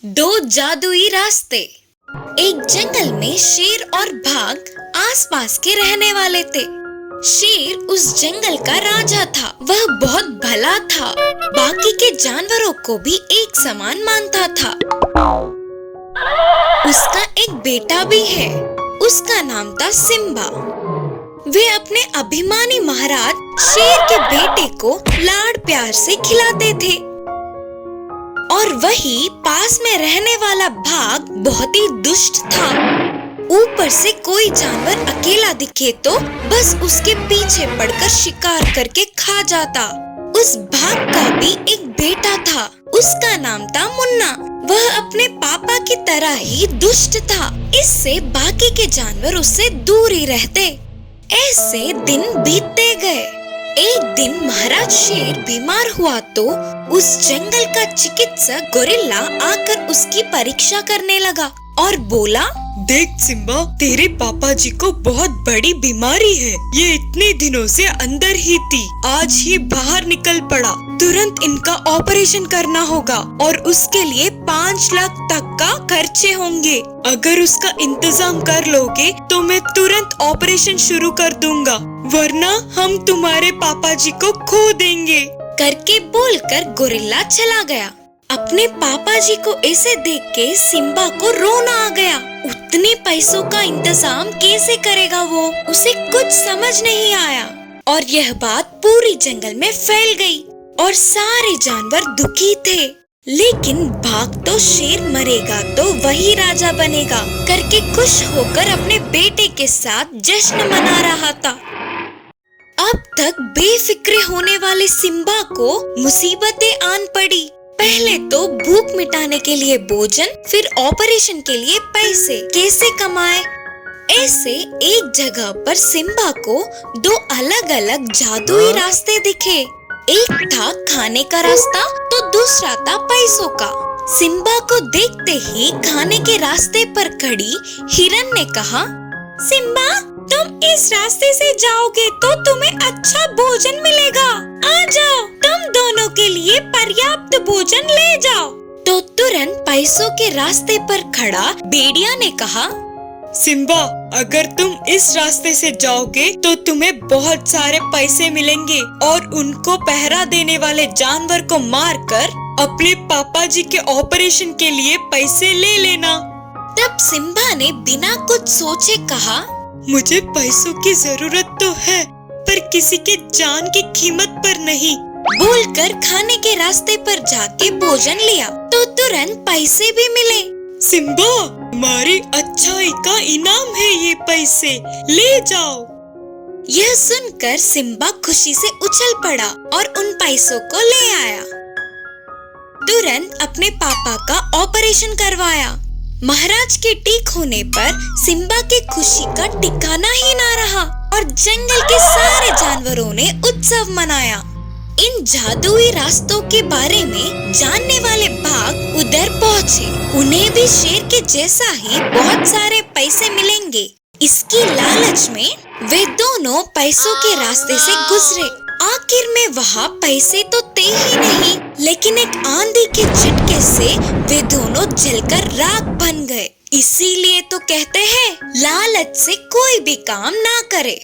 दो जादुई रास्ते। एक जंगल में शेर और बाघ आसपास के रहने वाले थे। शेर उस जंगल का राजा था। वह बहुत भला था, बाकी के जानवरों को भी एक समान मानता था। उसका एक बेटा भी है, उसका नाम था सिम्बा। वे अपने अभिमानी महाराज शेर के बेटे को लाड प्यार से खिलाते थे। और वही पास में रहने वाला बाघ बहुत ही दुष्ट था। ऊपर से कोई जानवर अकेला दिखे तो बस उसके पीछे पड़कर शिकार करके खा जाता। उस बाघ का भी एक बेटा था, उसका नाम था मुन्ना। वह अपने पापा की तरह ही दुष्ट था, इससे बाकी के जानवर उससे दूर ही रहते। ऐसे दिन बीतते गए। एक दिन महाराज शेर बीमार हुआ तो उस जंगल का चिकित्सक गोरिल्ला आकर उसकी परीक्षा करने लगा और बोला, देख सिम्बा, तेरे पापा जी को बहुत बड़ी बीमारी है। ये इतने दिनों से अंदर ही थी, आज ही बाहर निकल पड़ा। तुरंत इनका ऑपरेशन करना होगा और उसके लिए 5 लाख तक का खर्चे होंगे। अगर उसका इंतजाम कर लोगे तो मैं तुरंत ऑपरेशन शुरू कर दूंगा, वरना हम तुम्हारे पापा जी को खो देंगे। करके बोलकर गोरिल्ला चला गया। अपने पापा जी को ऐसे देख के सिम्बा को रोना आ गया। उतने पैसों का इंतजाम कैसे करेगा वो, उसे कुछ समझ नहीं आया। और यह बात पूरी जंगल में फैल गई और सारे जानवर दुखी थे। लेकिन बाघ तो शेर मरेगा तो वही राजा बनेगा करके खुश होकर अपने बेटे के साथ जश्न मना रहा था। अब तक बेफिक्रे होने वाले सिम्बा को मुसीबतें आन पड़ी। पहले तो भूख मिटाने के लिए भोजन, फिर ऑपरेशन के लिए पैसे कैसे कमाए। ऐसे एक जगह पर सिम्बा को 2 अलग अलग जादुई रास्ते दिखे। एक था खाने का रास्ता तो दूसरा था पैसों का। सिम्बा को देखते ही खाने के रास्ते पर खड़ी हिरन ने कहा, सिम्बा, तुम इस रास्ते से जाओगे तो तुम्हें अच्छा भोजन मिलेगा। आ जाओ, तुम दोनों के लिए पर्याप्त भोजन ले जाओ। तो तुरंत पैसों के रास्ते पर खड़ा भेड़िया ने कहा, सिम्बा, अगर तुम इस रास्ते से जाओगे तो तुम्हें बहुत सारे पैसे मिलेंगे और उनको पहरा देने वाले जानवर को मारकर अपने पापा जी के ऑपरेशन के लिए पैसे ले लेना। तब सिम्बा ने बिना कुछ सोचे कहा, मुझे पैसों की जरूरत तो है, पर किसी के जान की कीमत पर नहीं। बोलकर खाने के रास्ते पर जाके भोजन लिया तो तुरंत पैसे भी मिले। सिम्बा, हमारी अच्छाई का इनाम है ये पैसे, ले जाओ। यह सुनकर सिम्बा खुशी से उछल पड़ा और उन पैसों को ले आया। तुरंत अपने पापा का ऑपरेशन करवाया। महाराज के ठीक होने पर सिम्बा की खुशी का ठिकाना ही ना रहा और जंगल के सारे जानवरों ने उत्सव मनाया। इन जादुई रास्तों के बारे में जानने वाले बाघ उधर पहुँचे। उन्हें भी शेर के जैसा ही बहुत सारे पैसे मिलेंगे। इसकी लालच में वे दोनों पैसों के रास्ते से गुजरे। आखिर में वहाँ पैसे तो थे ही नहीं, लेकिन एक आंधी के झटके से वे दोनों जलकर राख बन गए। इसीलिए तो कहते हैं, लालच से कोई भी काम ना करे।